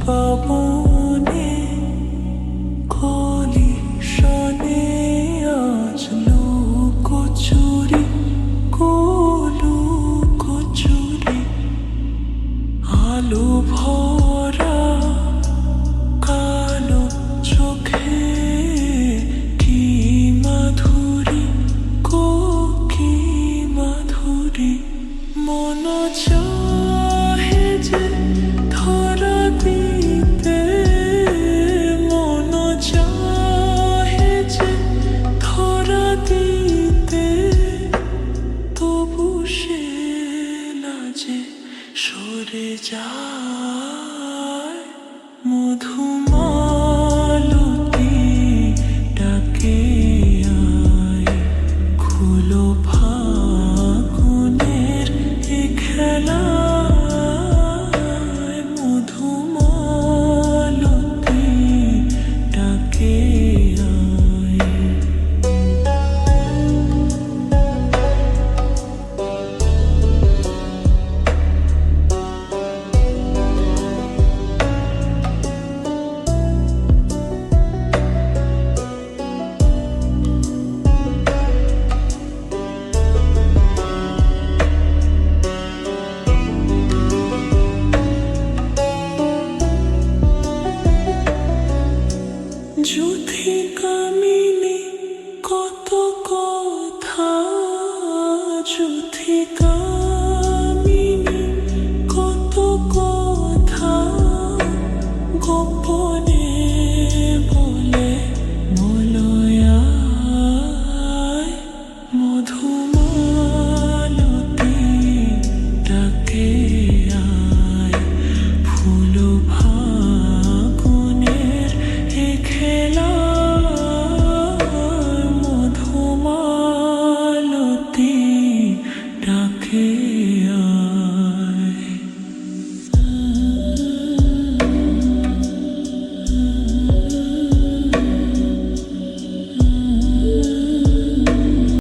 পাবনে কলি শনে আজ লুকোচুরি কলু কচুরি আলো ভরা কালো চোখে কি মাধুরী কি মাধুরী মন চাহে যে ধরা দিতে মন চাহে যে ধরা দিতে তবু সে লাজে সরে যায় মধুমালতী ডাকে আয় খুলো ফাগুনের এ খেলায় মধুমালতী ডাকে আয় যুথি কামিনী কত কথা যুথি কামিনী কত কথা গোপনে বলে মলয়ায় মধুমালতী ডাকে আয় ফুল ফাগুনের এ খেলায় মধুমালতী ডাকে